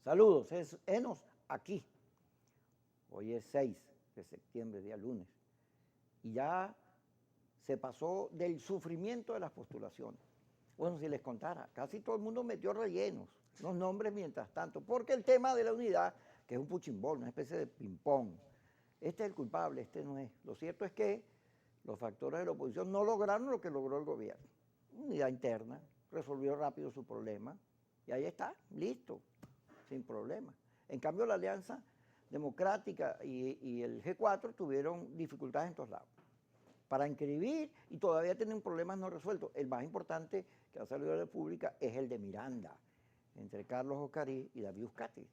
Saludos, es Enos aquí. Hoy es 6 de septiembre, día lunes. Y ya se pasó del sufrimiento de las postulaciones. Bueno, si les contara, casi todo el mundo metió rellenos, los nombres mientras tanto, porque el tema de la unidad, que es un puchimbol, una especie de ping-pong, este es el culpable, este no es. Lo cierto es que los factores de la oposición no lograron lo que logró el gobierno. Unidad interna, resolvió rápido su problema, y ahí está, listo, sin problema. En cambio, la Alianza Democrática y el G4 tuvieron dificultades en todos lados para inscribir y todavía tienen problemas no resueltos. El más importante que ha salido de la República es el de Miranda, entre Carlos Ocarí y David Uzcategui.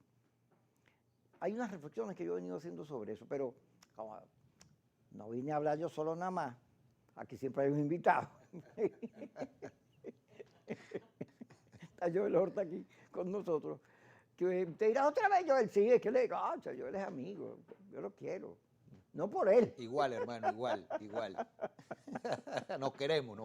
Hay unas reflexiones que yo he venido haciendo sobre eso, pero como no vine a hablar yo solo nada más, aquí siempre hay un invitado. Está Joel Horta aquí con nosotros. Que te dirás otra vez, Joel, sí, es que le digo, Joel es amigo, yo lo quiero. No por él. Igual, hermano, igual. Nos queremos.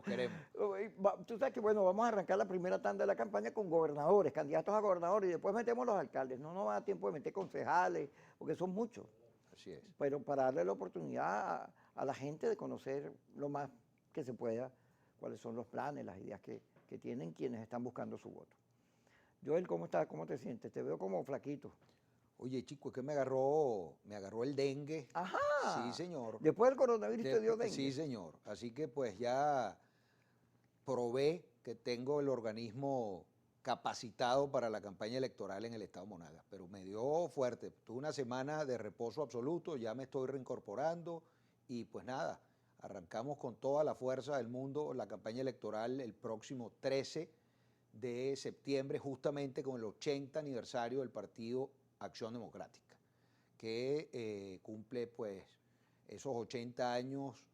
Tú sabes que, bueno, vamos a arrancar la primera tanda de la campaña con gobernadores, candidatos a gobernadores, y después metemos los alcaldes. No nos va a dar tiempo de meter concejales, porque son muchos. Así es. Pero para darle la oportunidad a la gente de conocer lo más que se pueda, cuáles son los planes, las ideas que tienen quienes están buscando su voto. Joel, ¿cómo estás? ¿Cómo te sientes? Te veo como flaquito. Oye, chico, es que me agarró el dengue. ¡Ajá! Sí, señor. Después del coronavirus te dio dengue. Sí, señor. Así que pues ya probé que tengo el organismo capacitado para la campaña electoral en el estado Monagas, pero me dio fuerte. Tuve una semana de reposo absoluto, ya me estoy reincorporando y pues nada, arrancamos con toda la fuerza del mundo la campaña electoral el próximo 13 de septiembre, justamente con el 80 aniversario del Partido Acción Democrática, que cumple pues esos 80 años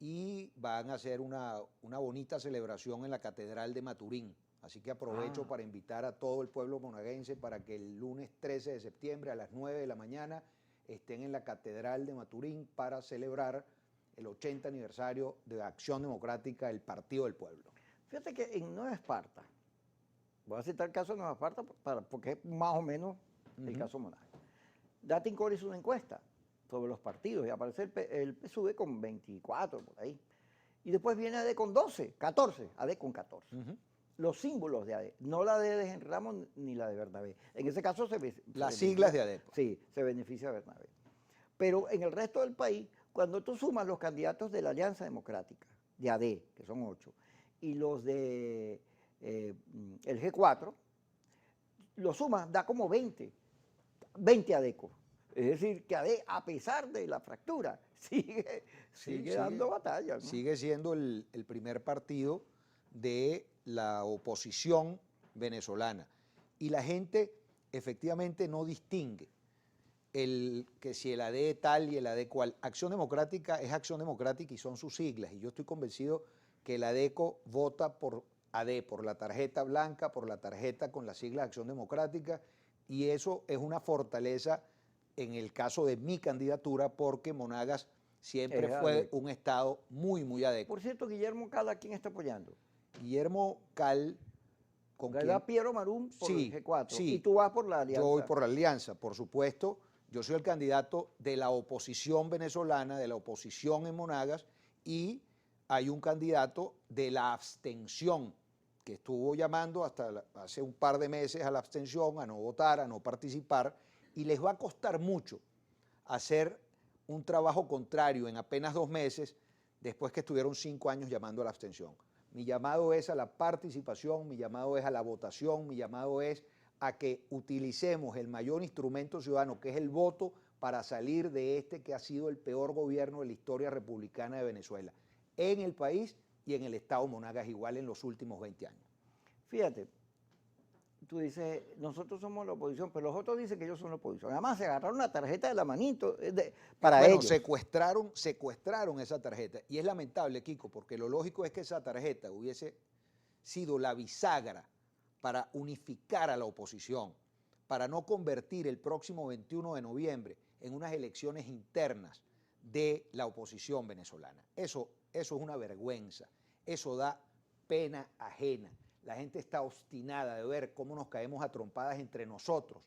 y van a hacer una bonita celebración en la Catedral de Maturín. Así que aprovecho para invitar a todo el pueblo monaguense para que el lunes 13 de septiembre a las 9 de la mañana estén en la Catedral de Maturín para celebrar el 80 aniversario de Acción Democrática, el Partido del Pueblo. Fíjate que en Nueva Esparta, voy a citar el caso de Nueva Esparta porque es más o menos el caso Monagas. Datincore hizo una encuesta sobre los partidos y aparece el PSUV con 24 por ahí. Y después viene AD con 12, 14, AD con 14. Los símbolos de AD, no la de Jean Ramos ni la de Bernabé. En ese caso las siglas de AD. Sí, se beneficia Bernabé. Pero en el resto del país, cuando tú sumas los candidatos de la Alianza Democrática, de AD, que son 8, y los de el G4, lo sumas, da como 20 adecos. Es decir, que AD, a pesar de la fractura, sigue dando batalla, ¿no? Sigue siendo el primer partido de la oposición venezolana. Y la gente efectivamente no distingue que si el AD tal y el AD cual. Acción Democrática es Acción Democrática y son sus siglas. Y yo estoy convencido que el ADECO vota por AD, por la tarjeta blanca, por la tarjeta con las siglas Acción Democrática. Y eso es una fortaleza en el caso de mi candidatura, porque Monagas siempre fue un estado muy ADECO. Por cierto, Guillermo Cal, ¿a quién está apoyando? Guillermo Cal, ¿con quién? Va Piero Marum por el G4, sí. Y tú vas por la Alianza. Yo voy por la Alianza, por supuesto. Yo soy el candidato de la oposición venezolana, de la oposición en Monagas, y hay un candidato de la abstención, que estuvo llamando hasta hace un par de meses a la abstención, a no votar, a no participar, y les va a costar mucho hacer un trabajo contrario en apenas 2 meses, después que estuvieron 5 años llamando a la abstención. Mi llamado es a la participación, mi llamado es a la votación, mi llamado es a que utilicemos el mayor instrumento ciudadano, que es el voto, para salir de este que ha sido el peor gobierno de la historia republicana de Venezuela, en el país y en el estado Monagas igual en los últimos 20 años. Fíjate, tú dices, nosotros somos la oposición, pero los otros dicen que ellos son la oposición. Además, se agarraron una tarjeta de la manito para ellos. Secuestraron esa tarjeta. Y es lamentable, Kiko, porque lo lógico es que esa tarjeta hubiese sido la bisagra para unificar a la oposición, para no convertir el próximo 21 de noviembre en unas elecciones internas de la oposición venezolana. Eso es una vergüenza, eso da pena ajena. La gente está obstinada de ver cómo nos caemos a trompadas entre nosotros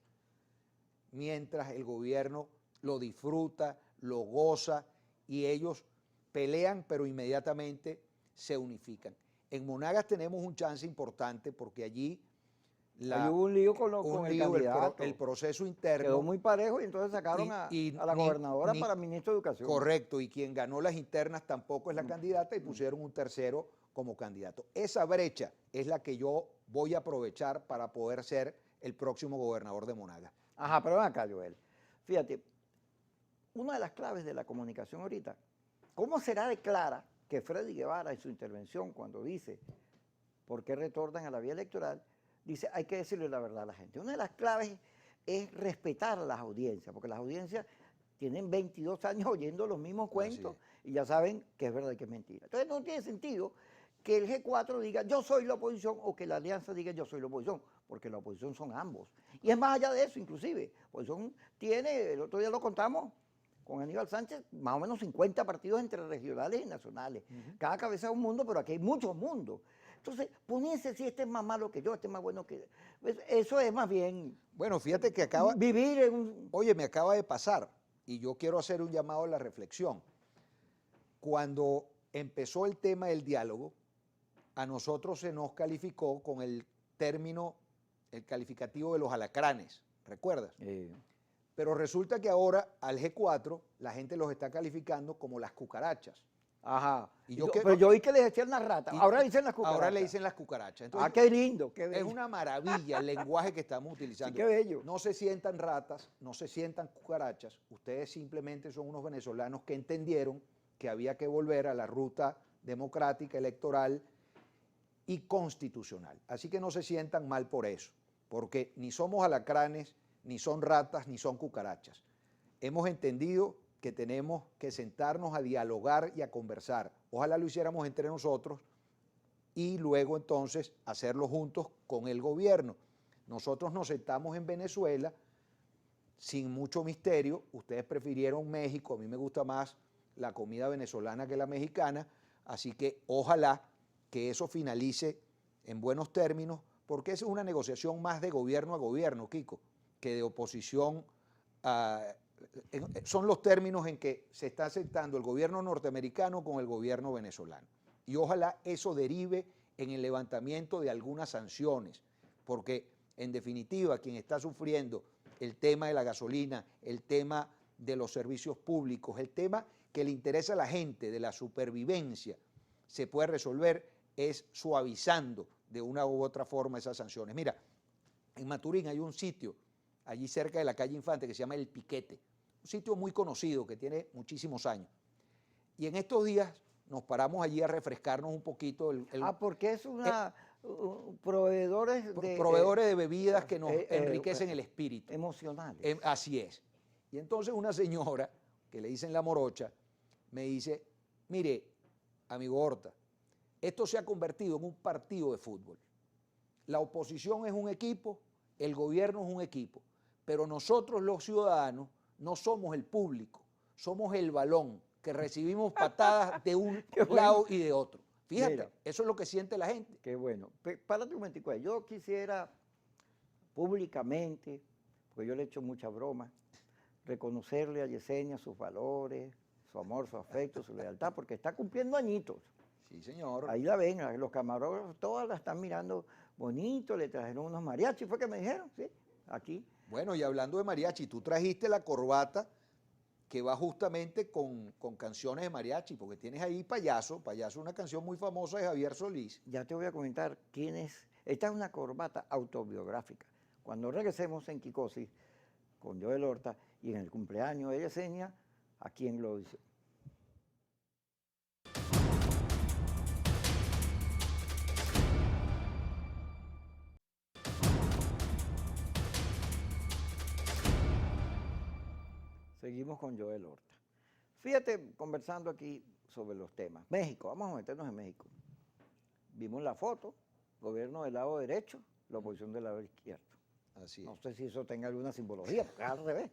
mientras el gobierno lo disfruta, lo goza y ellos pelean, pero inmediatamente se unifican. En Monagas tenemos un chance importante porque allí Ahí hubo un lío con el candidato. el proceso interno. Quedó muy parejo y entonces sacaron a la gobernadora para ministro de Educación. Correcto, y quien ganó las internas tampoco es la candidata y pusieron un tercero como candidato. Esa brecha es la que yo voy a aprovechar para poder ser el próximo gobernador de Monagas. Ajá, pero ven acá, Joel. Fíjate, una de las claves de la comunicación ahorita, ¿cómo será de clara que Freddy Guevara en su intervención cuando dice por qué retornan a la vía electoral, dice hay que decirle la verdad a la gente? Una de las claves es respetar a las audiencias, porque las audiencias tienen 22 años oyendo los mismos cuentos y ya saben que es verdad y que es mentira. Entonces no tiene sentido que el G4 diga yo soy la oposición o que la alianza diga yo soy la oposición, porque la oposición son ambos. Y es más allá de eso, inclusive. La oposición tiene, el otro día lo contamos con Aníbal Sánchez, más o menos 50 partidos entre regionales y nacionales. Cada cabeza es un mundo, pero aquí hay muchos mundos. Entonces, ponerse si este es más malo que yo, este es más bueno que... Eso es más bien... Bueno, fíjate que acaba... Vivir en un... Oye, me acaba de pasar y yo quiero hacer un llamado a la reflexión. Cuando empezó el tema del diálogo, a nosotros se nos calificó con el término, el calificativo de los alacranes, ¿recuerdas? Pero resulta que ahora al G4 la gente los está calificando como las cucarachas. Ajá. Y pero yo vi que les decían las ratas, ahora le dicen las cucarachas. Ahora le dicen las cucarachas. Entonces, qué lindo, qué bello. Es una maravilla el lenguaje que estamos utilizando. Sí, qué bello. No se sientan ratas, no se sientan cucarachas. Ustedes simplemente son unos venezolanos que entendieron que había que volver a la ruta democrática, electoral y constitucional. Así que no se sientan mal por eso, porque ni somos alacranes, ni son ratas, ni son cucarachas. Hemos entendido que tenemos que sentarnos a dialogar y a conversar. Ojalá lo hiciéramos entre nosotros y luego entonces hacerlo juntos con el gobierno. Nosotros nos sentamos en Venezuela sin mucho misterio. Ustedes prefirieron México, a mí me gusta más la comida venezolana que la mexicana, así que ojalá que eso finalice en buenos términos, porque esa es una negociación más de gobierno a gobierno, Kiko, que de oposición a... Son los términos en que se está aceptando el gobierno norteamericano con el gobierno venezolano. Y ojalá eso derive en el levantamiento de algunas sanciones, porque en definitiva quien está sufriendo el tema de la gasolina, el tema de los servicios públicos, el tema que le interesa a la gente de la supervivencia, se puede resolver es suavizando de una u otra forma esas sanciones. Mira, en Maturín hay un sitio allí cerca de la calle Infante que se llama El Piquete, un sitio muy conocido que tiene muchísimos años. Y en estos días nos paramos allí a refrescarnos un poquito. Porque es una... proveedores de bebidas que nos enriquecen el espíritu. Emocionales. Así es. Y entonces una señora, que le dicen la morocha, me dice, mire, amigo Horta, esto se ha convertido en un partido de fútbol. La oposición es un equipo, el gobierno es un equipo, pero nosotros los ciudadanos no somos el público, somos el balón, que recibimos patadas de un lado y de otro. Fíjate, mira, eso es lo que siente la gente. Qué bueno. Párate un momentico. Yo quisiera públicamente, porque yo le he hecho muchas bromas, reconocerle a Yesenia sus valores, su amor, su afecto, su lealtad, porque está cumpliendo añitos. Sí, señor. Ahí la ven, los camarógrafos, todas la están mirando bonito, le trajeron unos mariachis, fue que me dijeron, sí, aquí. Bueno, y hablando de mariachi, tú trajiste la corbata que va justamente con canciones de mariachi, porque tienes ahí Payaso. Payaso es una canción muy famosa de Javier Solís. Ya te voy a comentar quién es. Esta es una corbata autobiográfica. Cuando regresemos en Kikosis con Joel Horta y en el cumpleaños de Yesenia, ¿a quién lo dice? Seguimos con Joel Horta. Fíjate, conversando aquí sobre los temas. México, vamos a meternos en México. Vimos la foto, gobierno del lado derecho, la oposición del lado izquierdo. Así es. No sé si eso tenga alguna simbología, porque es al revés.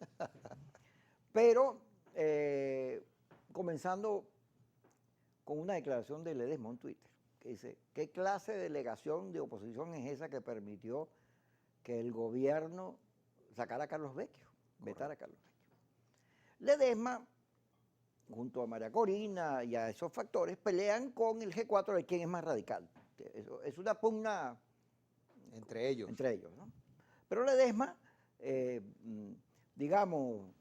Pero, comenzando con una declaración de Ledesma en Twitter, que dice, ¿qué clase de delegación de oposición es esa que permitió que el gobierno sacara a Carlos Vecchio? vetar a Carlos Recha. Ledesma, junto a María Corina y a esos factores, pelean con el G4 de quién es más radical. Eso es una pugna entre ellos. ¿no? Pero Ledesma, digamos,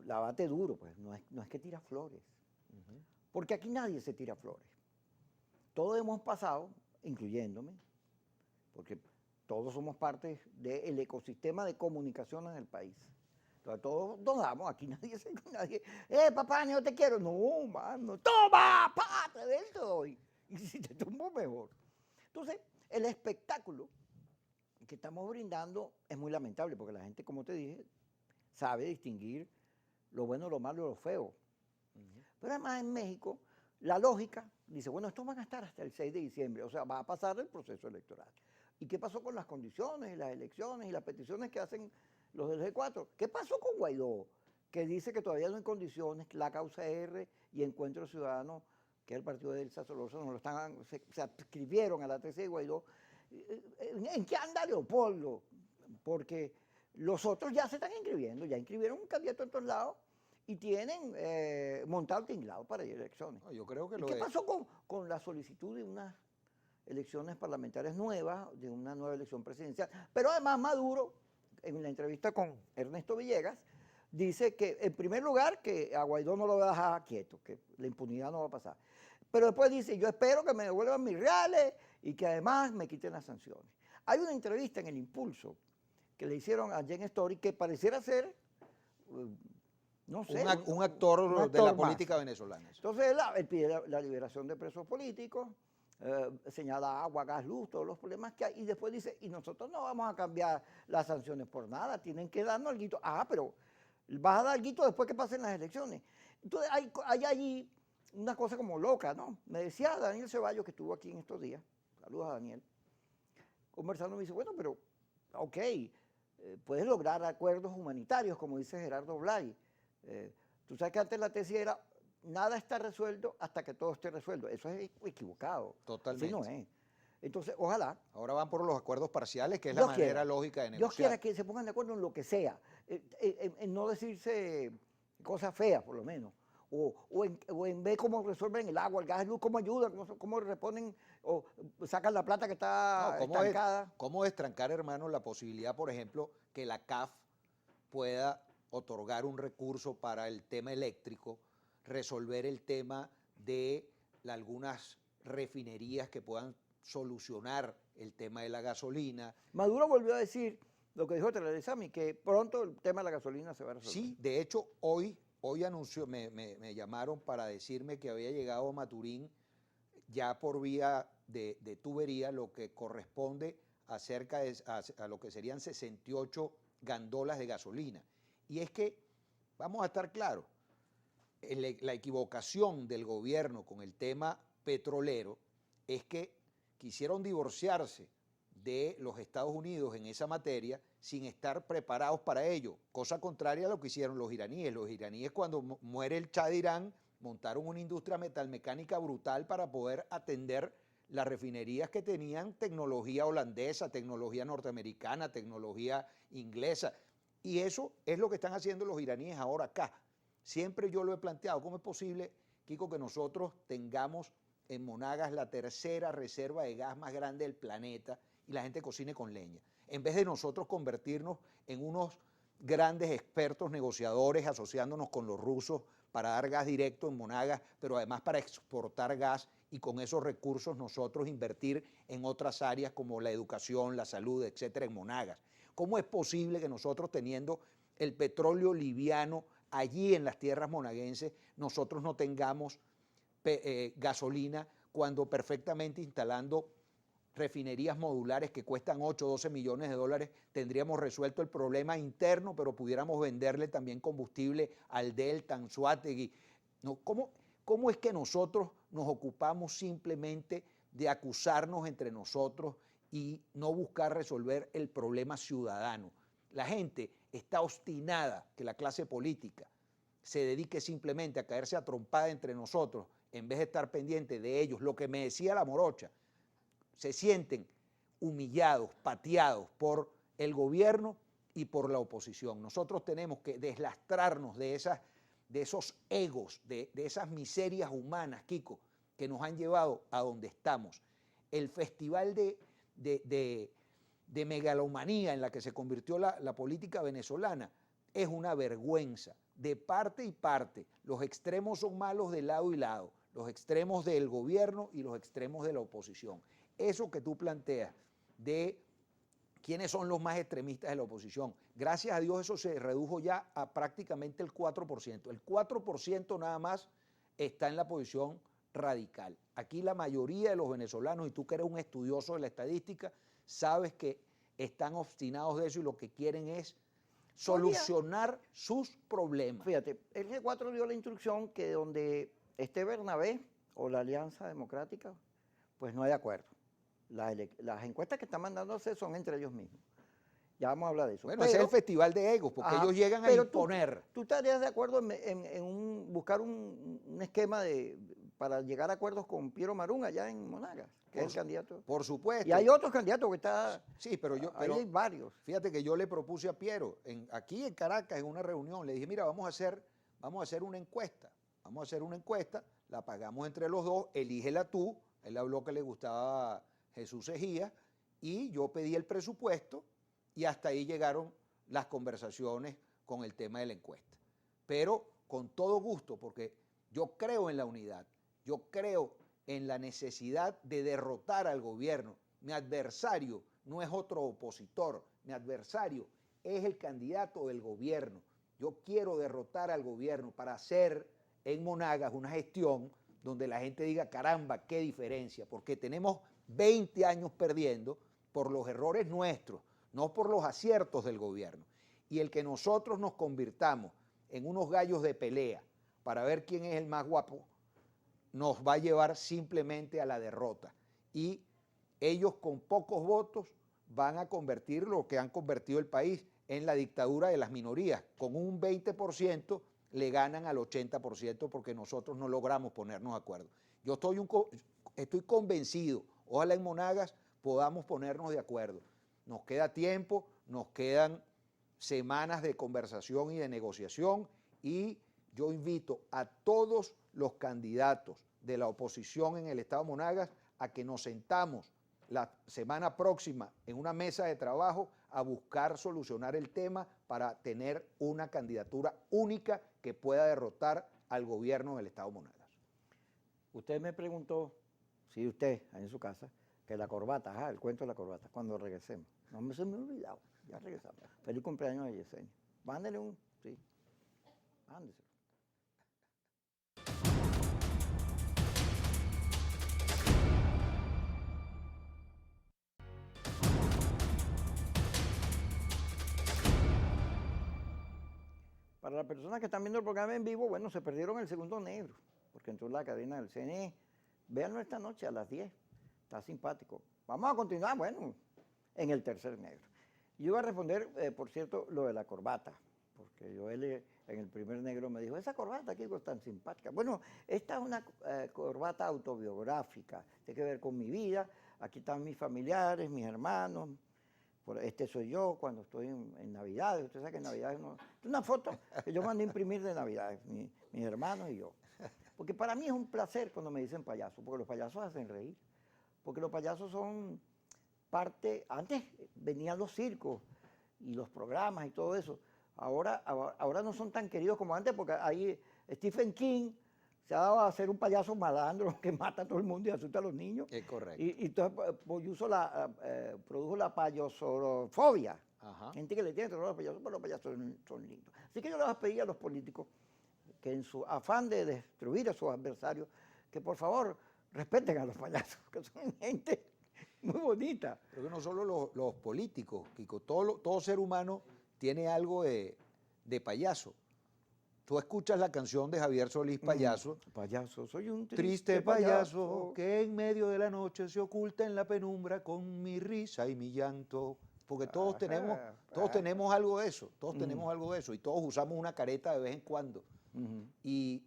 la bate duro, pues no es que tira flores. Porque aquí nadie se tira flores. Todos hemos pasado, incluyéndome, porque todos somos parte del ecosistema de comunicaciones del país. Entonces todos nos damos, aquí nadie, papá, yo te quiero. No, mano, toma, pa, te doy. Y si te tumbo, mejor. Entonces, el espectáculo que estamos brindando es muy lamentable, porque la gente, como te dije, sabe distinguir lo bueno, lo malo y lo feo. Pero además en México, la lógica dice, bueno, estos van a estar hasta el 6 de diciembre, o sea, va a pasar el proceso electoral. ¿Y qué pasó con las condiciones, y las elecciones y las peticiones que hacen los del G4? ¿Qué pasó con Guaidó? Que dice que todavía no hay condiciones, la causa R y Encuentro Ciudadano, que es el partido de Elsa Solórzano, se adscribieron a la tesis de Guaidó. ¿En qué anda Leopoldo? Porque los otros ya se están inscribiendo, ya inscribieron un candidato en todos lados y tienen montado tinglado para ir a elecciones. No, yo creo que ¿Qué pasó con la solicitud de unas elecciones parlamentarias nuevas, de una nueva elección presidencial? Pero además Maduro, en la entrevista con Ernesto Villegas, dice que en primer lugar que a Guaidó no lo va a dejar quieto, que la impunidad no va a pasar. Pero después dice, yo espero que me devuelvan mis reales y que además me quiten las sanciones. Hay una entrevista en El Impulso que le hicieron a Jen Story que pareciera ser, no sé, un actor de la política venezolana. Entonces él pide la liberación de presos políticos, señala agua, gas, luz, todos los problemas que hay, y después dice, y nosotros no vamos a cambiar las sanciones por nada, tienen que darnos algo. Ah, pero vas a dar algo después que pasen las elecciones. Entonces hay allí una cosa como loca, ¿no? Me decía Daniel Ceballos, que estuvo aquí en estos días, saludos a Daniel, conversando, me dice, bueno, pero, ok, puedes lograr acuerdos humanitarios, como dice Gerardo Blay. Tú sabes que antes la tesis era, nada está resuelto hasta que todo esté resuelto. Eso es equivocado. Totalmente. Así no es. Entonces, ojalá. Ahora van por los acuerdos parciales, que es la manera lógica de negociar. Dios quiera que se pongan de acuerdo en lo que sea, en no decirse cosas feas, por lo menos. O en ver cómo resuelven el agua, el gas, el luz, cómo ayudan, cómo reponen o sacan la plata que está estancada. ¿Cómo destrancar, hermano, la posibilidad, por ejemplo, que la CAF pueda otorgar un recurso para el tema eléctrico, resolver el tema de algunas refinerías que puedan solucionar el tema de la gasolina? Maduro volvió a decir lo que dijo Teresami, que pronto el tema de la gasolina se va a resolver. Sí, de hecho, hoy anunció, me llamaron para decirme que había llegado a Maturín ya por vía de tubería, lo que corresponde a lo que serían 68 gandolas de gasolina. Y es que, vamos a estar claros, la equivocación del gobierno con el tema petrolero es que quisieron divorciarse de los Estados Unidos en esa materia sin estar preparados para ello, cosa contraria a lo que hicieron los iraníes. Los iraníes, cuando muere el Shah de Irán, montaron una industria metalmecánica brutal para poder atender las refinerías que tenían tecnología holandesa, tecnología norteamericana, tecnología inglesa. Y eso es lo que están haciendo los iraníes ahora acá. Siempre yo lo he planteado, ¿cómo es posible, Kiko, que nosotros tengamos en Monagas la tercera reserva de gas más grande del planeta y la gente cocine con leña? En vez de nosotros convertirnos en unos grandes expertos negociadores asociándonos con los rusos para dar gas directo en Monagas, pero además para exportar gas y con esos recursos nosotros invertir en otras áreas como la educación, la salud, etcétera, en Monagas. ¿Cómo es posible que nosotros, teniendo el petróleo liviano allí en las tierras monaguenses, nosotros no tengamos gasolina cuando perfectamente instalando refinerías modulares que cuestan 8 o 12 millones de dólares tendríamos resuelto el problema interno, pero pudiéramos venderle también combustible al Delta, Anzoátegui? ¿No? ¿Cómo es que nosotros nos ocupamos simplemente de acusarnos entre nosotros y no buscar resolver el problema ciudadano? La gente está obstinada que la clase política se dedique simplemente a caerse a trompada entre nosotros en vez de estar pendiente de ellos. Lo que me decía la morocha, se sienten humillados, pateados por el gobierno y por la oposición. Nosotros tenemos que deslastrarnos de esos egos, de esas miserias humanas, Kiko, que nos han llevado a donde estamos. El festival de megalomanía en la que se convirtió la política venezolana es una vergüenza, de parte y parte. Los extremos son malos de lado y lado, los extremos del gobierno y los extremos de la oposición. Eso que tú planteas de quiénes son los más extremistas de la oposición, gracias a Dios eso se redujo ya a prácticamente el 4%. El 4% nada más está en la posición radical. Aquí la mayoría de los venezolanos, y tú que eres un estudioso de la estadística, sabes que están obstinados de eso y lo que quieren es solucionar sus problemas. Fíjate, el G4 dio la instrucción que donde esté Bernabé o la Alianza Democrática, pues no hay acuerdo. Las encuestas que están mandándose son entre ellos mismos. Ya vamos a hablar de eso. Bueno, ese es el festival de egos, porque ellos llegan a imponer. ¿Tú estarías de acuerdo en buscar un esquema para llegar a acuerdos con Piero Marún allá en Monagas, que es el candidato? Por supuesto. Y hay otros candidatos que están... Sí, pero hay varios. Fíjate que yo le propuse a Piero, aquí en Caracas, en una reunión, le dije, mira, vamos a hacer una encuesta. Vamos a hacer una encuesta, la pagamos entre los dos, elígela tú. Él habló que le gustaba Jesús Ejía, y yo pedí el presupuesto, y hasta ahí llegaron las conversaciones con el tema de la encuesta. Pero con todo gusto, porque yo creo en la unidad, yo creo en la necesidad de derrotar al gobierno. Mi adversario no es otro opositor, mi adversario es el candidato del gobierno. Yo quiero derrotar al gobierno para hacer en Monagas una gestión donde la gente diga, caramba, qué diferencia, porque tenemos 20 años perdiendo por los errores nuestros, no por los aciertos del gobierno. Y el que nosotros nos convirtamos en unos gallos de pelea para ver quién es el más guapo, nos va a llevar simplemente a la derrota. Y ellos con pocos votos van a convertir lo que han convertido el país en la dictadura de las minorías. Con un 20% le ganan al 80% porque nosotros no logramos ponernos de acuerdo. Yo estoy convencido, ojalá en Monagas podamos ponernos de acuerdo. Nos queda tiempo, nos quedan semanas de conversación y de negociación, y yo invito a todos los candidatos de la oposición en el estado de Monagas a que nos sentamos la semana próxima en una mesa de trabajo a buscar solucionar el tema para tener una candidatura única que pueda derrotar al gobierno del estado de Monagas. Usted me preguntó, si usted en su casa, que la corbata, el cuento de la corbata, cuando regresemos. No se me ha olvidado, ya regresamos. Feliz cumpleaños a Yesenia. Mándele sí, mándeselo. Para las personas que están viendo el programa en vivo, bueno, se perdieron el segundo negro, porque entró en la cadena del CNE. Véanlo esta noche a las 10, está simpático. Vamos a continuar, bueno, en el tercer negro. Yo iba a responder, por cierto, lo de la corbata, porque en el primer negro me dijo, esa corbata aquí es tan simpática. Bueno, esta es una corbata autobiográfica, tiene que ver con mi vida, aquí están mis familiares, mis hermanos, este soy yo cuando estoy en Navidad. Usted sabe que en Navidad es una foto que yo mandé a imprimir de Navidad, mis hermanos y yo. Porque para mí es un placer cuando me dicen payaso, porque los payasos hacen reír. Porque los payasos son parte, antes venían los circos y los programas y todo eso. Ahora no son tan queridos como antes, porque ahí Stephen King se ha dado a ser un payaso malandro que mata a todo el mundo y asusta a los niños. Es correcto. Y entonces produjo la payasorofobia. Ajá. Gente que le tiene terror a los payasos, pero los payasos son lindos. Así que yo les voy a pedir a los políticos que en su afán de destruir a sus adversarios, que por favor respeten a los payasos, que son gente muy bonita. Pero que no solo los políticos, Kiko, todo ser humano tiene algo de payaso. Tú escuchas la canción de Javier Solís, Payaso. Payaso, soy un triste payaso que en medio de la noche se oculta en la penumbra con mi risa y mi llanto. Porque todos tenemos algo de eso, todos tenemos algo de eso, y todos usamos una careta de vez en cuando. Y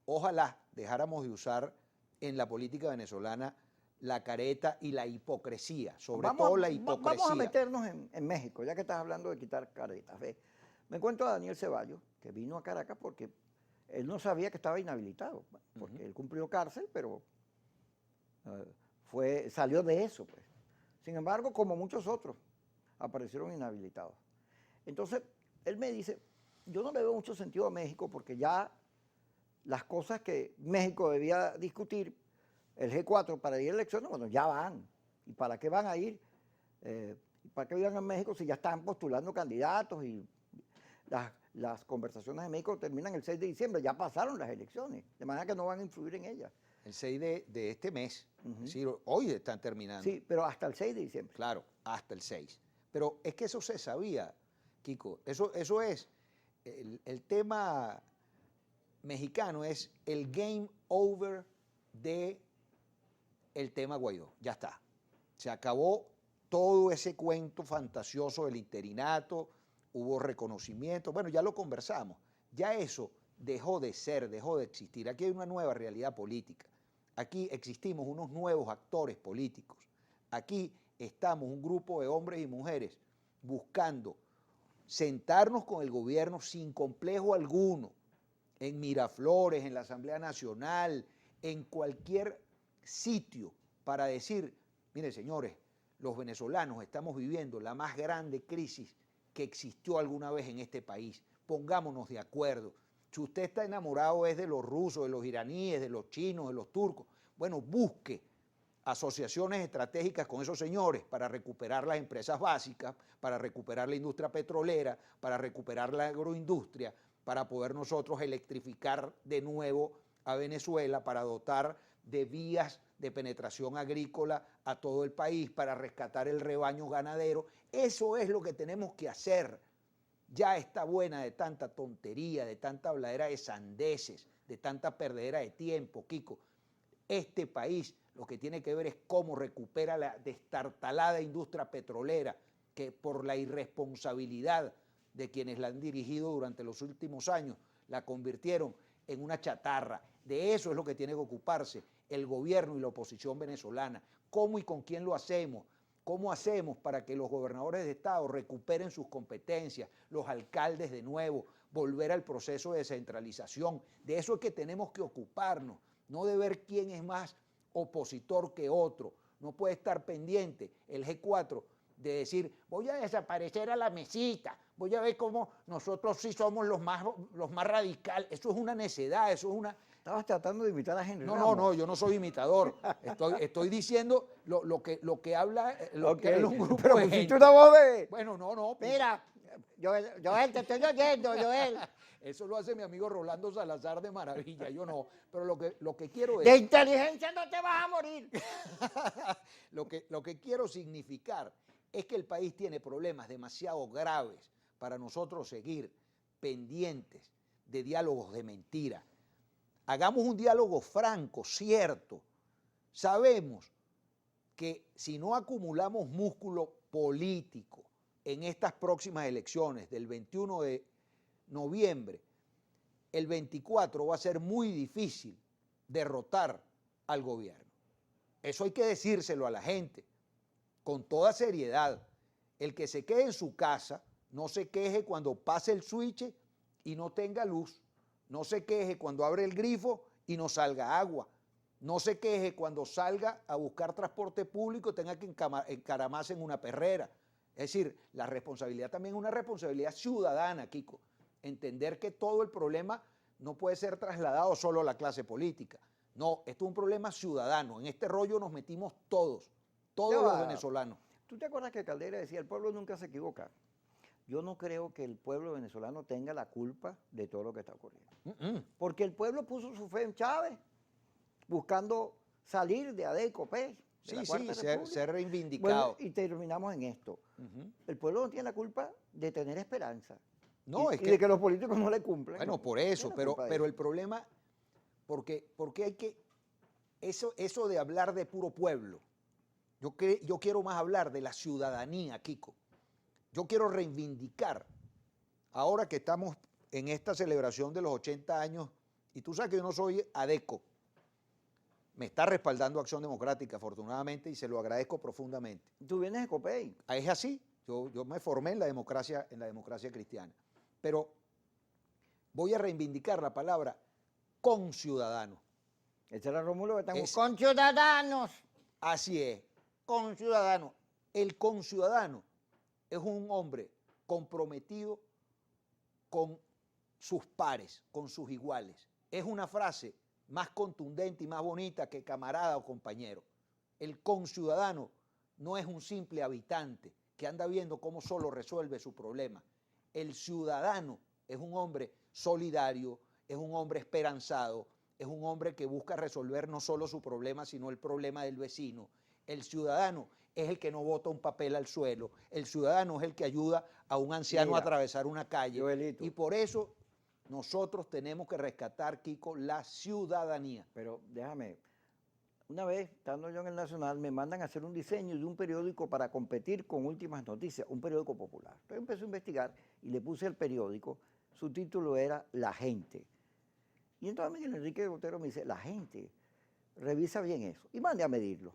ojalá dejáramos de usar en la política venezolana la careta y la hipocresía, sobre todo la hipocresía. Vamos a meternos en México, ya que estás hablando de quitar caretas. Ve. Me encuentro a Daniel Ceballos, que vino a Caracas porque él no sabía que estaba inhabilitado, porque él cumplió cárcel, pero salió de eso, pues. Sin embargo, como muchos otros, aparecieron inhabilitados. Entonces, él me dice, yo no le veo mucho sentido a México porque ya las cosas que México debía discutir, el G4 para ir a elecciones, bueno, ya van. ¿Y para qué van a ir? ¿Para qué van a México si ya están postulando candidatos y las conversaciones de México terminan el 6 de diciembre? Ya pasaron las elecciones, de manera que no van a influir en ellas. El 6 de este mes, es decir, hoy están terminando. Sí, pero hasta el 6 de diciembre. Claro, hasta el 6. Pero es que eso se sabía, Kiko. Eso es, el tema mexicano es el game over de el tema Guaidó. Ya está. Se acabó todo ese cuento fantasioso del interinato, hubo reconocimiento. Bueno, ya lo conversamos. Ya eso dejó de ser, dejó de existir. Aquí hay una nueva realidad política. Aquí existimos unos nuevos actores políticos. Aquí estamos un grupo de hombres y mujeres buscando sentarnos con el gobierno sin complejo alguno, en Miraflores, en la Asamblea Nacional, en cualquier sitio, para decir, mire señores, los venezolanos estamos viviendo la más grande crisis que existió alguna vez en este país. Pongámonos de acuerdo. Si usted está enamorado es de los rusos, de los iraníes, de los chinos, de los turcos, bueno, busque asociaciones estratégicas con esos señores para recuperar las empresas básicas, para recuperar la industria petrolera, para recuperar la agroindustria, para poder nosotros electrificar de nuevo a Venezuela, para dotar de vías de penetración agrícola a todo el país, para rescatar el rebaño ganadero. Eso es lo que tenemos que hacer. Ya está buena de tanta tontería, de tanta habladera de sandeces, de tanta perdedera de tiempo, Kiko. Este país lo que tiene que ver es cómo recupera la destartalada industria petrolera que por la irresponsabilidad de quienes la han dirigido durante los últimos años la convirtieron en una chatarra. De eso es lo que tiene que ocuparse el gobierno y la oposición venezolana. ¿Cómo y con quién lo hacemos? ¿Cómo hacemos para que los gobernadores de estado recuperen sus competencias, los alcaldes de nuevo, volver al proceso de descentralización? De eso es que tenemos que ocuparnos, no de ver quién es más opositor que otro. No puede estar pendiente el G4 de decir, voy a desaparecer a la mesita, voy a ver cómo nosotros sí somos los más radicales. Eso es una necedad, eso es una... Estabas tratando de imitar a Henry No, Ramos. no, yo no soy imitador. Estoy diciendo lo que habla, que habla un grupo pero de pusiste gente. una voz de... Bueno, no. Mira, Joel, te estoy oyendo, Joel. Eso lo hace mi amigo Rolando Salazar de maravilla, yo no. Pero lo que quiero De es... inteligencia no te vas a morir. Lo que quiero significar es que el país tiene problemas demasiado graves para nosotros seguir pendientes de diálogos de mentira. Hagamos un diálogo franco, cierto. Sabemos que si no acumulamos músculo político en estas próximas elecciones del 21 de noviembre, el 24 va a ser muy difícil derrotar al gobierno. Eso hay que decírselo a la gente con toda seriedad. El que se quede en su casa no se queje cuando pase el switch y no tenga luz. No se queje cuando abre el grifo y no salga agua. No se queje cuando salga a buscar transporte público y tenga que encaramarse en una perrera. Es decir, la responsabilidad también es una responsabilidad ciudadana, Kiko. Entender que todo el problema no puede ser trasladado solo a la clase política. No, esto es un problema ciudadano. En este rollo nos metimos todos los venezolanos. ¿Tú te acuerdas que Caldera decía, el pueblo nunca se equivoca? Yo no creo que el pueblo venezolano tenga la culpa de todo lo que está ocurriendo. Porque el pueblo puso su fe en Chávez, buscando salir de ADECO, pues. Sí, ser reivindicado. Bueno, y terminamos en esto. El pueblo no tiene la culpa de tener esperanza. No, y de que los políticos no le cumplen. Bueno, no, por eso, pero el problema, porque hay que, eso de hablar de puro pueblo, yo quiero más hablar de la ciudadanía, Kiko. Yo quiero reivindicar, ahora que estamos en esta celebración de los 80 años, y tú sabes que yo no soy ADECO, Me está respaldando Acción Democrática, afortunadamente, y se lo agradezco profundamente. Tú vienes de Copey. Es así, yo me formé en la democracia cristiana. Pero voy a reivindicar la palabra conciudadano. Ese era Rómulo Betancourt. Es- ¡Conciudadanos! Así es, conciudadano. El conciudadano es un hombre comprometido con sus pares, con sus iguales. Es una frase más contundente y más bonita que camarada o compañero. El conciudadano no es un simple habitante que anda viendo cómo solo resuelve su problema. El ciudadano es un hombre solidario, es un hombre esperanzado, es un hombre que busca resolver no solo su problema, sino el problema del vecino. El ciudadano es el que no bota un papel al suelo, el ciudadano es el que ayuda a un anciano a atravesar una calle. Joelito. Y por eso nosotros tenemos que rescatar, Kiko, la ciudadanía. Pero déjame, una vez, estando yo en el Nacional, me mandan a hacer un diseño de un periódico para competir con Últimas Noticias, un periódico popular. Entonces empecé a investigar y le puse el periódico, su título era La Gente. Y entonces Miguel Enrique Botero me dice, La Gente, revisa bien eso. Y mandé a medirlo.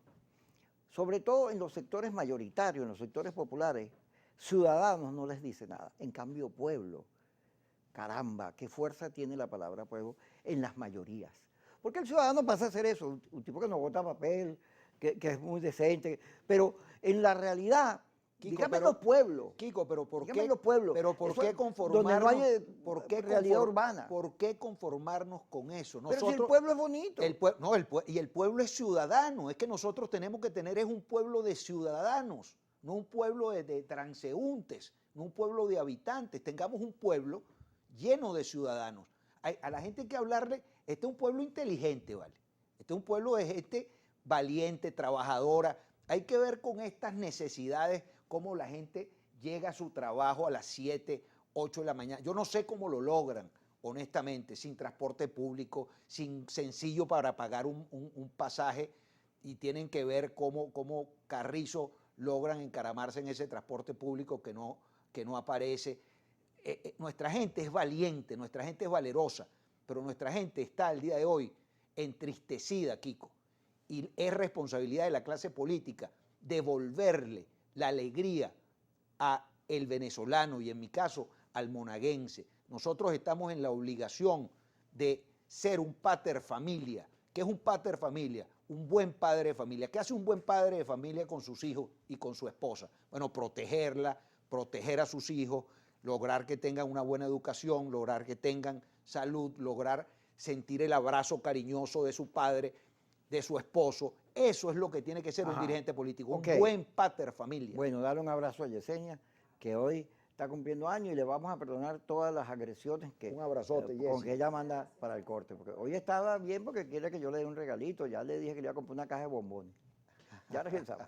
Sobre todo en los sectores mayoritarios, en los sectores populares, ciudadanos no les dice nada. En cambio, pueblo, caramba, qué fuerza tiene la palabra pueblo en las mayorías. Porque el ciudadano pasa a ser eso, un tipo que no vota papel, que es muy decente, pero en la realidad, Kiko, dígame pero- los pueblos. Kiko, pero ¿por Dígame qué? los pueblos. Pero ¿por Eso qué es conformarnos? donde no hay, ¿Por qué realidad urbana? ¿Por qué conformarnos con eso? Pero si el pueblo es bonito. Y el pueblo es ciudadano. Es que nosotros tenemos que tener es un pueblo de ciudadanos, no un pueblo de transeúntes, no un pueblo de habitantes. Tengamos un pueblo lleno de ciudadanos. A la gente hay que hablarle, este es un pueblo inteligente, ¿vale? Este es un pueblo de gente valiente, trabajadora. Hay que ver con estas necesidades cómo la gente llega a su trabajo a las 7, 8 de la mañana. Yo no sé cómo lo logran, honestamente, sin transporte público, sin sencillo para pagar un pasaje, y tienen que ver cómo Carrizo logran encaramarse en ese transporte público que no aparece. Nuestra gente es valiente, nuestra gente es valerosa, pero nuestra gente está al día de hoy entristecida, Kiko, y es responsabilidad de la clase política devolverle la alegría a el venezolano y en mi caso al monaguense. Nosotros estamos en la obligación de ser un pater familia. ¿Qué es un pater familia? Un buen padre de familia. ¿Qué hace un buen padre de familia con sus hijos y con su esposa? Bueno, protegerla, proteger a sus hijos, lograr que tengan una buena educación, lograr que tengan salud, lograr sentir el abrazo cariñoso de su padre, de su esposo. Eso es lo que tiene que ser un dirigente político, Ok. un buen pater familia. Bueno, darle un abrazo a Yesenia, que hoy está cumpliendo años y le vamos a perdonar todas las agresiones que, Un abrazote, con Yessi. que ella manda para el corte. Porque hoy estaba bien porque quiere que yo le dé un regalito. Ya le dije que le iba a comprar una caja de bombones. Ya regresamos.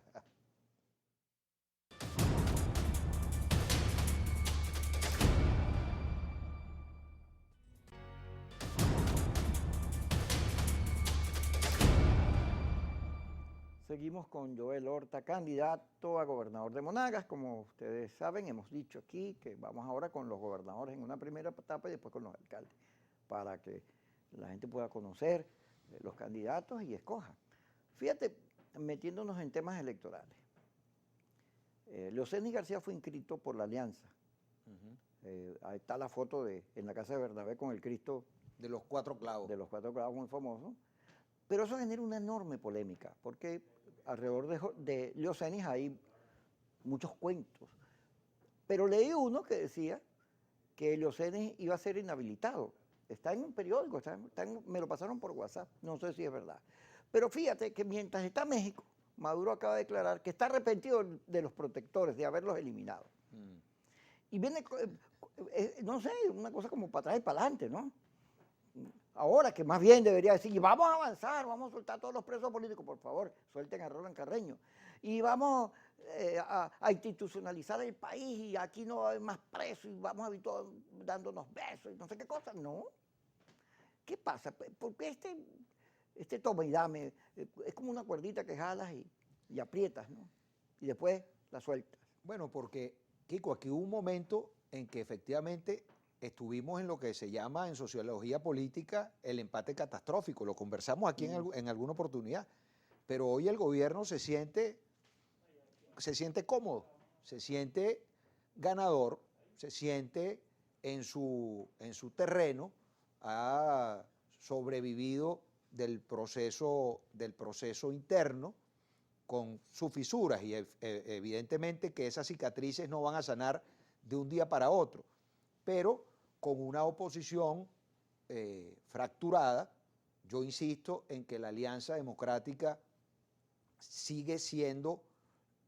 Seguimos con Joel Horta, candidato a gobernador de Monagas. Como ustedes saben, hemos dicho aquí que vamos ahora con los gobernadores en una primera etapa y después con los alcaldes, para que la gente pueda conocer los candidatos y escoja. Fíjate, metiéndonos en temas electorales. Leoceni García fue inscrito por la Alianza. Ahí está la foto en la casa de Bernabé con el Cristo De los 4 clavos. de los 4 clavos, muy famoso. Pero eso genera una enorme polémica, porque alrededor de Leoceni hay muchos cuentos. Pero leí uno que decía que Leoceni iba a ser inhabilitado. Está en un periódico, me lo pasaron por WhatsApp, no sé si es verdad. Pero fíjate que mientras está México, Maduro acaba de declarar que está arrepentido de los protectores, de haberlos eliminado. Y viene, no sé, una cosa como para atrás y para adelante, ¿no? Ahora que más bien debería decir, y vamos a avanzar, vamos a soltar a todos los presos políticos, por favor, suelten a Roland Carreño. Y vamos a institucionalizar el país y aquí no va a haber más presos y vamos a vivir todos dándonos besos y no sé qué cosa. No. ¿Qué pasa? Porque este toma y dame es como una cuerdita que jalas y aprietas, ¿no? Y después la sueltas. Bueno, porque, Kiko, aquí hubo un momento en que efectivamente estuvimos en lo que se llama en sociología política el empate catastrófico. Lo conversamos aquí en alguna oportunidad. Pero hoy el gobierno se siente cómodo, se siente ganador, se siente en su terreno, ha sobrevivido del proceso interno con sus fisuras y evidentemente que esas cicatrices no van a sanar de un día para otro, pero con una oposición fracturada. Yo insisto en que la Alianza Democrática sigue siendo,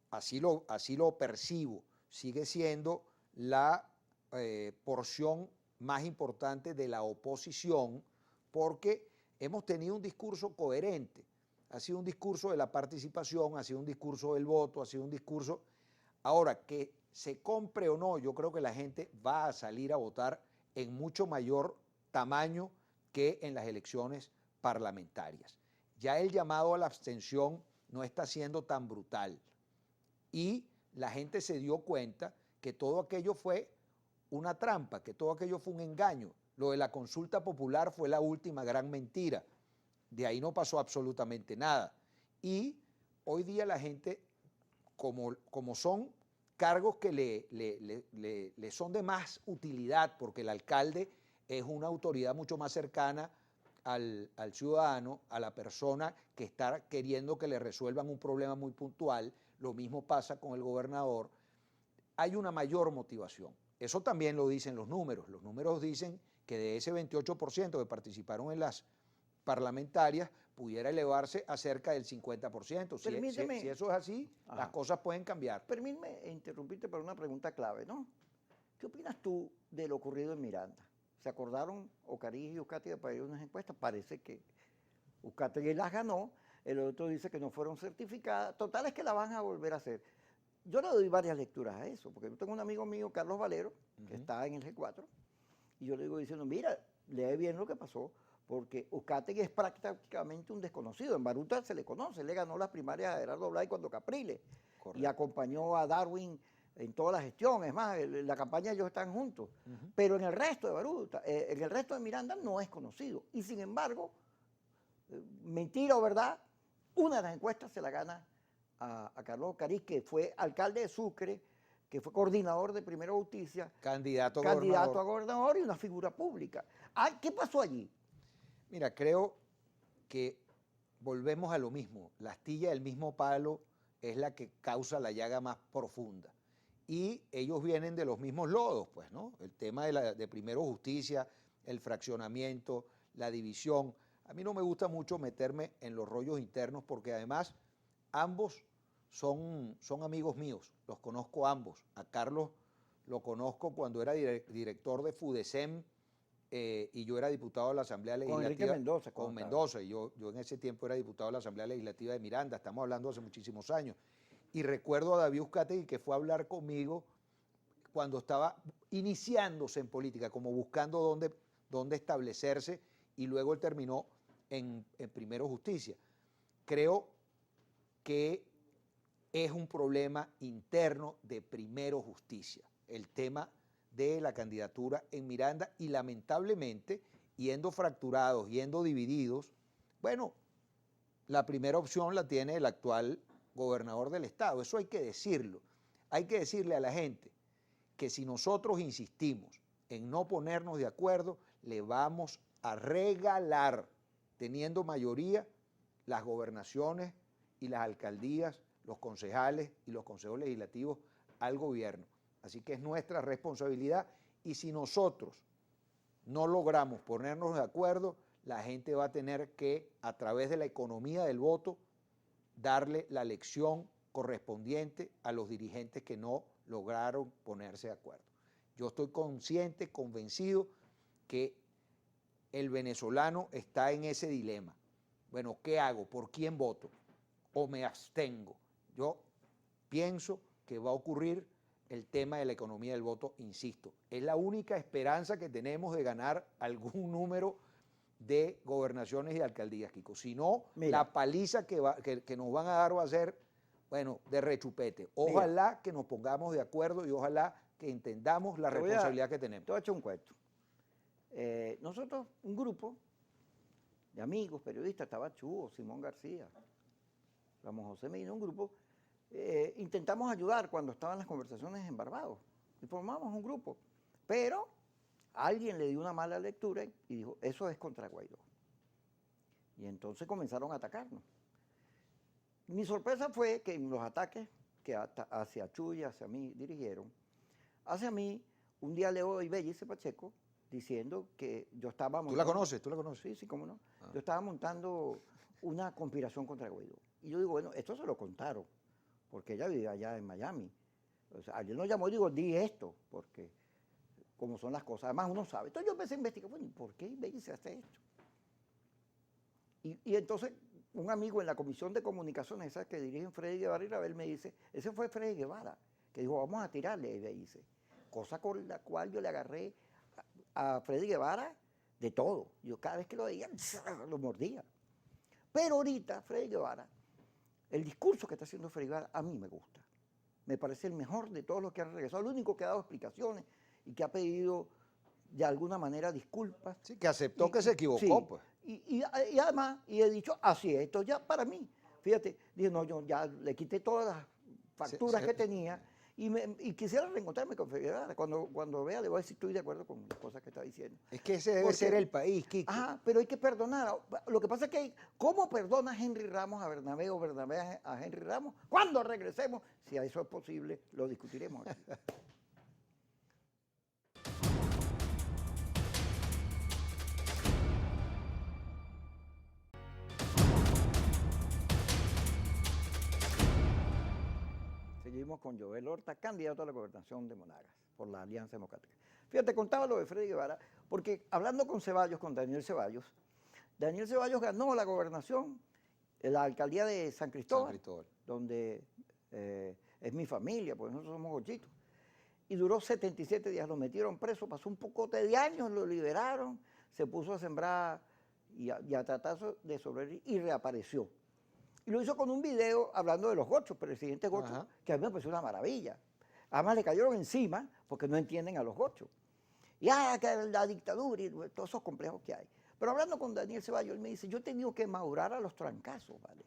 así lo percibo, sigue siendo la porción más importante de la oposición, porque hemos tenido un discurso coherente. Ha sido un discurso de la participación, ha sido un discurso del voto, ha sido un discurso... Ahora, que se compre o no, yo creo que la gente va a salir a votar en mucho mayor tamaño que en las elecciones parlamentarias. Ya el llamado a la abstención no está siendo tan brutal y la gente se dio cuenta que todo aquello fue una trampa, que todo aquello fue un engaño. Lo de la consulta popular fue la última gran mentira. De ahí no pasó absolutamente nada. Y hoy día la gente, como son cargos que le son de más utilidad, porque el alcalde es una autoridad mucho más cercana al ciudadano, a la persona que está queriendo que le resuelvan un problema muy puntual. Lo mismo pasa con el gobernador. Hay una mayor motivación. Eso también lo dicen los números. Los números dicen que de ese 28% que participaron en las parlamentarias, pudiera elevarse a cerca del 50%. Si eso es así, las cosas pueden cambiar. Permíteme interrumpirte por una pregunta clave, ¿no? ¿Qué opinas tú de lo ocurrido en Miranda? ¿Se acordaron Ocariz y Uzcategui para ir a unas encuestas? Parece que Uzcategui las ganó, el otro dice que no fueron certificadas. Total es que la van a volver a hacer. Yo le doy varias lecturas a eso, porque yo tengo un amigo mío, Carlos Valero, que está en el G4, y yo le digo diciendo, mira, lee bien lo que pasó, porque Uzcategui es prácticamente un desconocido. En Baruta se le conoce, le ganó las primarias a Gerardo Blay cuando Capriles. Correcto. Y acompañó a Darwin en toda la gestión. Es más, en la campaña ellos están juntos. Pero en el resto de Baruta, en el resto de Miranda no es conocido. Y sin embargo, mentira o verdad, una de las encuestas se la gana a Carlos Ocariz, que fue alcalde de Sucre, que fue coordinador de Primera Justicia, candidato a gobernador y una figura pública. ¿Qué pasó allí? Mira, creo que volvemos a lo mismo. La astilla del mismo palo es la que causa la llaga más profunda. Y ellos vienen de los mismos lodos, pues, ¿no? El tema de Primero Justicia, el fraccionamiento, la división. A mí no me gusta mucho meterme en los rollos internos porque además ambos son amigos míos. Los conozco ambos. A Carlos lo conozco cuando era director de FUDESEM, y yo era diputado de la Asamblea Legislativa. Con Mendoza. Y yo en ese tiempo era diputado de la Asamblea Legislativa de Miranda. Estamos hablando hace muchísimos años. Y recuerdo a David Uzcategui que fue a hablar conmigo cuando estaba iniciándose en política, como buscando dónde establecerse, y luego él terminó en Primero Justicia. Creo que es un problema interno de Primero Justicia, el tema de la candidatura en Miranda, y lamentablemente, yendo fracturados, yendo divididos, bueno, la primera opción la tiene el actual gobernador del estado. Eso hay que decirlo. Hay que decirle a la gente que si nosotros insistimos en no ponernos de acuerdo, le vamos a regalar, teniendo mayoría, las gobernaciones y las alcaldías, los concejales y los consejos legislativos al gobierno. Así que es nuestra responsabilidad, y si nosotros no logramos ponernos de acuerdo, la gente va a tener que, a través de la economía del voto, darle la lección correspondiente a los dirigentes que no lograron ponerse de acuerdo. Yo estoy consciente, convencido que el venezolano está en ese dilema. Bueno, ¿qué hago? ¿Por quién voto? ¿O me abstengo? Yo pienso que va a ocurrir el tema de la economía del voto, insisto. Es la única esperanza que tenemos de ganar algún número de gobernaciones y alcaldías, Kiko. Si no, la paliza que nos van a dar va a ser, bueno, de rechupete. Ojalá que nos pongamos de acuerdo y ojalá que entendamos la responsabilidad que tenemos. Te voy a echar un cuento. nosotros, un grupo de amigos, periodistas, estaba Chugo, Simón García, Ramón José Medina, un grupo, intentamos ayudar cuando estaban las conversaciones en Barbados y formamos un grupo, pero alguien le dio una mala lectura y dijo, eso es contra Guaidó. Y entonces comenzaron a atacarnos. Mi sorpresa fue que en los ataques que hacia Chuy y hacia mí dirigieron, hacia mí, un día leo Ibellice Pacheco diciendo que yo estaba montando... ¿Tú la conoces? ¿Tú la conoces? Sí, sí, cómo no. Yo estaba montando una conspiración contra Guaidó. Y yo digo, bueno, esto se lo contaron, porque ella vivía allá en Miami. O sea, alguien nos llamó y digo, di esto, porque como son las cosas, además uno sabe. Entonces yo empecé a investigar, bueno, ¿por qué Ibellice hace esto? Y entonces un amigo en la Comisión de Comunicaciones, esa que dirigen Freddy Guevara y Rabel, me dice, ese fue Freddy Guevara, que dijo, vamos a tirarle a Ibellice. Cosa con la cual yo le agarré a Freddy Guevara de todo. Yo cada vez que lo veía, lo mordía. Pero ahorita, Freddy Guevara, el discurso que está haciendo Freddy Guevara, a mí me gusta. Me parece el mejor de todos los que han regresado, el único que ha dado explicaciones y que ha pedido de alguna manera disculpas. Sí, que aceptó que se equivocó, sí, pues. Y además, y he dicho, así es, esto ya para mí. Fíjate, dije, no, yo ya le quité todas las facturas que tenía y quisiera reencontrarme con Freddy Guevara. Cuando vea, le voy a decir, estoy de acuerdo con las cosas que está diciendo. Es que ese debe ser el país, Kiko. Ajá, pero hay que perdonar. Lo que pasa es que, ¿cómo perdona Henry Ramos a Bernabé o Bernabé a Henry Ramos? Cuando regresemos, si a eso es posible, lo discutiremos aquí. Seguimos con Joel Horta, candidato a la gobernación de Monagas por la Alianza Democrática. Fíjate, contaba lo de Freddy Guevara, porque hablando con Ceballos, con Daniel Ceballos ganó la gobernación, la alcaldía de San Cristóbal, donde es mi familia, porque nosotros somos gochitos. Y duró 77 días, lo metieron preso, pasó un pocote de años, lo liberaron, se puso a sembrar y a tratar de sobrevivir y reapareció. Y lo hizo con un video hablando de los gochos, presidente gocho, Ajá. que a mí me pareció una maravilla. Además le cayeron encima porque no entienden a los gochos. Y que la dictadura y todos esos complejos que hay. Pero hablando con Daniel Ceballos, él me dice, yo he tenido que madurar a los trancazos, ¿vale?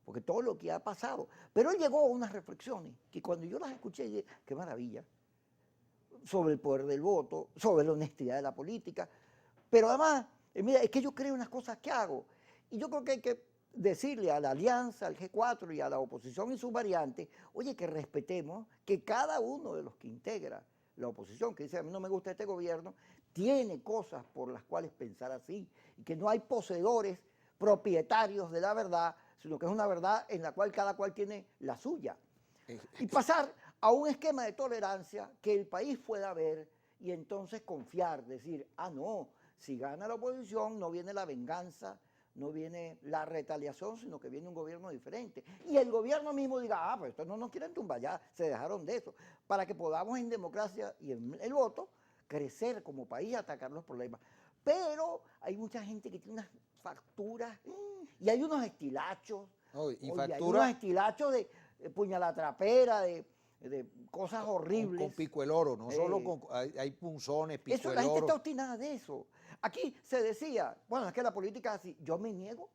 Porque todo lo que ha pasado. Pero él llegó a unas reflexiones que cuando yo las escuché, dije, qué maravilla, sobre el poder del voto, sobre la honestidad de la política. Pero además, mira, es que yo creo en las cosas que hago. Y yo creo que hay que decirle a la alianza, al G4 y a la oposición y sus variantes, oye, que respetemos que cada uno de los que integra la oposición, que dice a mí no me gusta este gobierno, tiene cosas por las cuales pensar así, y que no hay poseedores propietarios de la verdad, sino que es una verdad en la cual cada cual tiene la suya. Y pasar a un esquema de tolerancia que el país pueda ver y entonces confiar, decir, no, si gana la oposición no viene la venganza, no viene la retaliación, sino que viene un gobierno diferente. Y el gobierno mismo diga, pues estos no nos quieren tumbar, ya se dejaron de eso, para que podamos en democracia y en el voto crecer como país, atacar los problemas. Pero hay mucha gente que tiene unas facturas y hay unos estilachos, Y hay unos estilachos de puñalatrapera, de cosas horribles. Con pico el oro, no solo con, hay punzones, pico eso, el la gente oro. está obstinada de eso. Aquí se decía, bueno, es que la política es así, yo me niego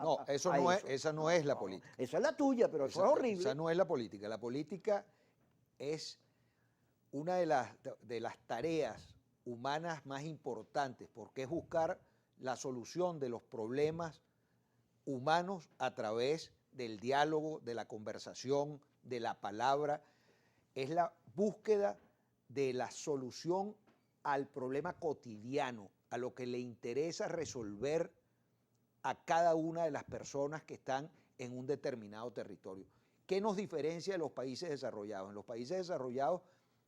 no, eso no es, esa no es la política. Eso es la tuya, pero eso es horrible. Esa no es la política. La política es una de las tareas humanas más importantes, porque es buscar la solución de los problemas humanos a través del diálogo, de la conversación, de la palabra. Es la búsqueda de la solución al problema cotidiano, a lo que le interesa resolver a cada una de las personas que están en un determinado territorio. ¿Qué nos diferencia de los países desarrollados? En los países desarrollados,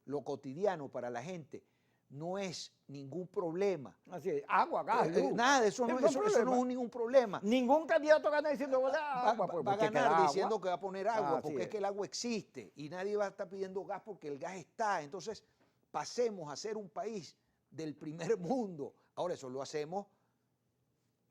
lo cotidiano para la gente no es ningún problema. Así es, agua, gas, luz. Nada, eso no es ningún problema. Ningún candidato gana diciendo agua. Va a ganar diciendo que va a poner agua, porque es que el agua existe y nadie va a estar pidiendo gas porque el gas está. Entonces, pasemos a ser un país del primer mundo. Ahora, eso lo hacemos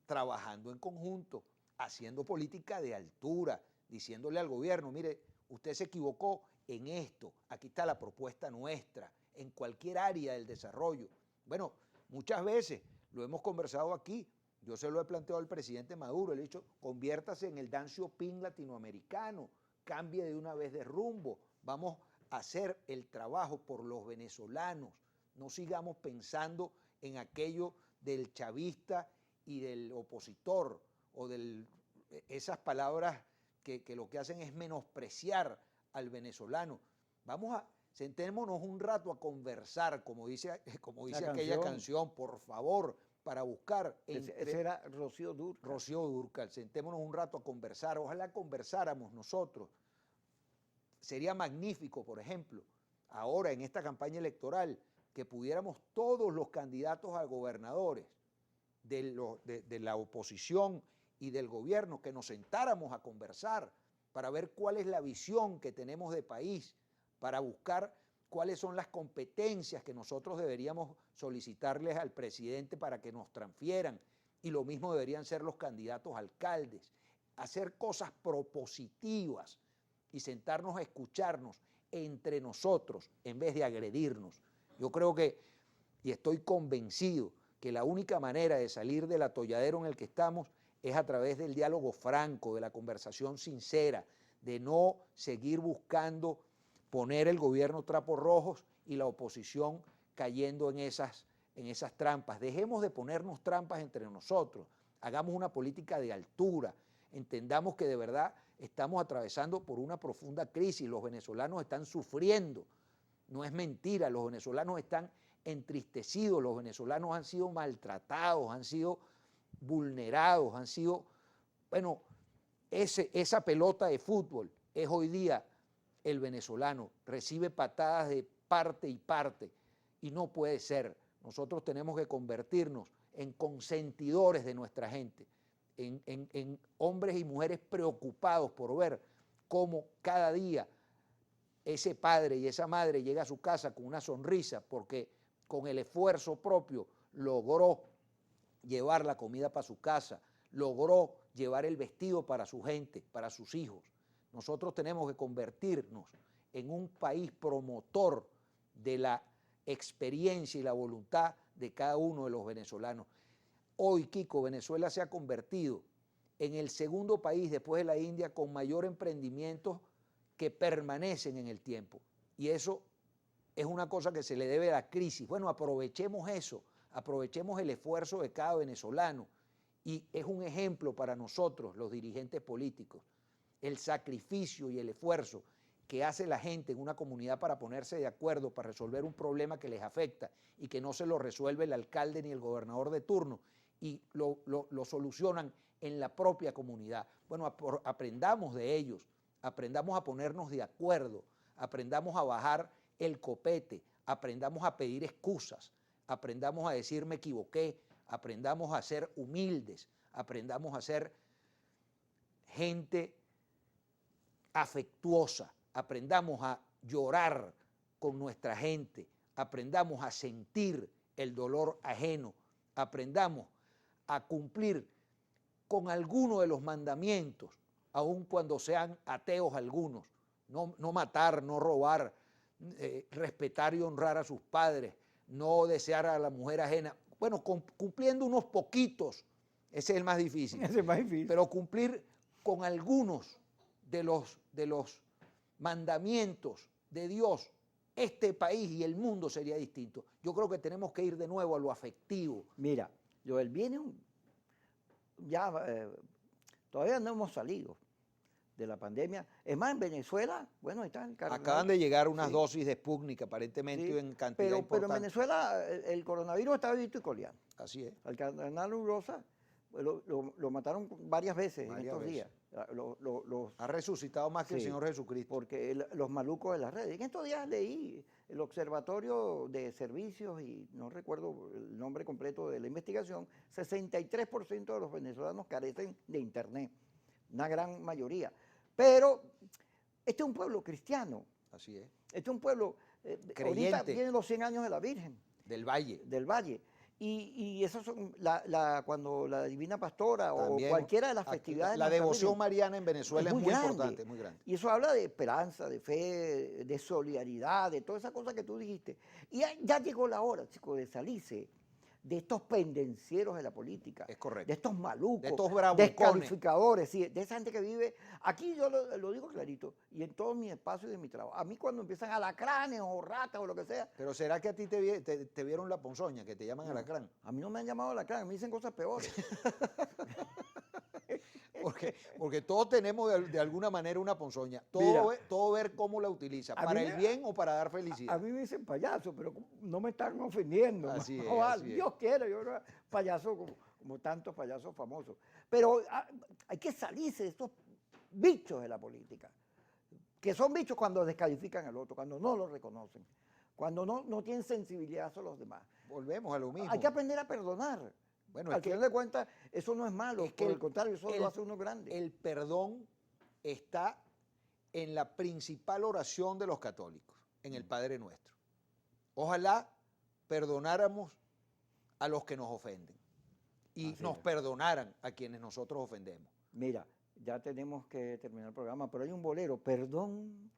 trabajando en conjunto, haciendo política de altura, diciéndole al gobierno, mire, usted se equivocó en esto, aquí está la propuesta nuestra, en cualquier área del desarrollo. Bueno, Muchas veces lo hemos conversado aquí. Yo se lo he planteado al presidente Maduro. Le he dicho, conviértase en el Deng Xiaoping latinoamericano, cambie de una vez de rumbo, vamos a hacer el trabajo por los venezolanos. No sigamos pensando en aquello del chavista y del opositor, o esas palabras que lo que hacen es menospreciar al venezolano. Sentémonos un rato a conversar, como dice aquella canción, por favor, para buscar. Ese era Rocío Dúrcal. Rocío Dúrcal, sentémonos un rato a conversar, ojalá conversáramos nosotros. Sería magnífico, por ejemplo, ahora en esta campaña electoral, que pudiéramos todos los candidatos a gobernadores de la oposición y del gobierno, que nos sentáramos a conversar para ver cuál es la visión que tenemos de país, para buscar cuáles son las competencias que nosotros deberíamos solicitarles al presidente para que nos transfieran, y lo mismo deberían ser los candidatos a alcaldes, hacer cosas propositivas y sentarnos a escucharnos entre nosotros en vez de agredirnos. Yo creo que, y estoy convencido, que la única manera de salir del atolladero en el que estamos es a través del diálogo franco, de la conversación sincera, de no seguir buscando poner el gobierno trapos rojos y la oposición cayendo en esas trampas. Dejemos de ponernos trampas entre nosotros, hagamos una política de altura, entendamos que de verdad estamos atravesando por una profunda crisis, los venezolanos están sufriendo, no es mentira, los venezolanos están entristecidos, los venezolanos han sido maltratados, han sido vulnerados, han sido, bueno, esa pelota de fútbol es hoy día el venezolano, recibe patadas de parte y parte, y no puede ser. Nosotros tenemos que convertirnos en consentidores de nuestra gente, en hombres y mujeres preocupados por ver cómo cada día ese padre y esa madre llega a su casa con una sonrisa porque con el esfuerzo propio logró llevar la comida para su casa, logró llevar el vestido para su gente, para sus hijos. Nosotros tenemos que convertirnos en un país promotor de la experiencia y la voluntad de cada uno de los venezolanos. Hoy, Kiko, Venezuela se ha convertido en el segundo país después de la India con mayor emprendimiento que permanecen en el tiempo. Y eso es una cosa que se le debe a la crisis. Bueno, aprovechemos eso, aprovechemos el esfuerzo de cada venezolano. Y es un ejemplo para nosotros, los dirigentes políticos, el sacrificio y el esfuerzo que hace la gente en una comunidad para ponerse de acuerdo, para resolver un problema que les afecta y que no se lo resuelve el alcalde ni el gobernador de turno y lo solucionan en la propia comunidad. Bueno, aprendamos de ellos, aprendamos a ponernos de acuerdo, aprendamos a bajar el copete, aprendamos a pedir excusas, aprendamos a decir me equivoqué, aprendamos a ser humildes, aprendamos a ser gente afectuosa, aprendamos a llorar con nuestra gente, aprendamos a sentir el dolor ajeno, aprendamos a cumplir con alguno de los mandamientos, aun cuando sean ateos algunos, no matar, no robar, respetar y honrar a sus padres, no desear a la mujer ajena. Bueno, cumpliendo unos poquitos, ese es el más difícil. Ese es más difícil. Pero cumplir con algunos de los mandamientos de Dios, este país y el mundo sería distinto. Yo creo que tenemos que ir de nuevo a lo afectivo. Mira, Joel, todavía no hemos salido de la pandemia. Es más, en Venezuela, bueno, está el carnaval. Acaban de llegar unas dosis de Sputnik, aparentemente en cantidad importante. Pero en Venezuela el coronavirus está visto y coleando. Así es. Al cardenal Urosa lo mataron varias veces en estos días. Ha resucitado más que el Señor Jesucristo. Porque los malucos de las redes. En estos días leí el Observatorio de Servicios, y no recuerdo el nombre completo de la investigación, 63% de los venezolanos carecen de internet, una gran mayoría. Pero este es un pueblo cristiano. Así es. Este es un pueblo, creyente. Ahorita vienen los 100 años de la Virgen. Del Valle. Del Valle. Y esos son cuando la Divina Pastora también, o cualquiera de las festividades. La devoción mariana en Venezuela es muy importante, muy grande. Y eso habla de esperanza, de fe, de solidaridad, de todas esas cosas que tú dijiste. Y ya llegó la hora, chicos, de salirse de estos pendencieros de la política. Es correcto. De estos malucos. De estos bravucones. Descalificadores, sí, de esa gente que vive. Aquí yo lo digo clarito, y en todos mis espacios de mi trabajo. A mí cuando empiezan alacranes o ratas o lo que sea. Pero ¿será que a ti te vieron la ponzoña, que te llaman alacrán? A mí no me han llamado alacrán, me dicen cosas peores. Porque todos tenemos de alguna manera una ponzoña. Todo ver cómo la utiliza, para el bien o para dar felicidad. A mí me dicen payaso, pero no me están ofendiendo. Así es, No, así Dios quiera, yo no payaso como tantos payasos famosos. Pero hay que salirse de estos bichos de la política, que son bichos cuando descalifican al otro, cuando no lo reconocen, cuando no tienen sensibilidad hacia los demás. Volvemos a lo mismo. Hay que aprender a perdonar. Bueno, al final de cuentas, eso no es malo, es que por el contrario, eso lo hace uno grande. El perdón está en la principal oración de los católicos, en el Padre Nuestro. Ojalá perdonáramos a los que nos ofenden y Así nos es. perdonaran a quienes nosotros ofendemos. Mira, ya tenemos que terminar el programa, pero hay un bolero, perdón,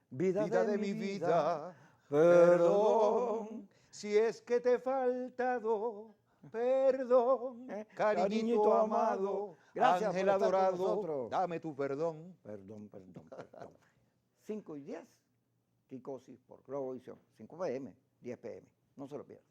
vida de mi vida, perdón, si es que te he faltado, perdón, cariñito amado, gracias ángel por estar con adorado, nosotros. dame tu perdón. Perdón. 5 y 10, Kikosis por Globovisión, 5 p.m., 10 p.m., no se lo pierdan.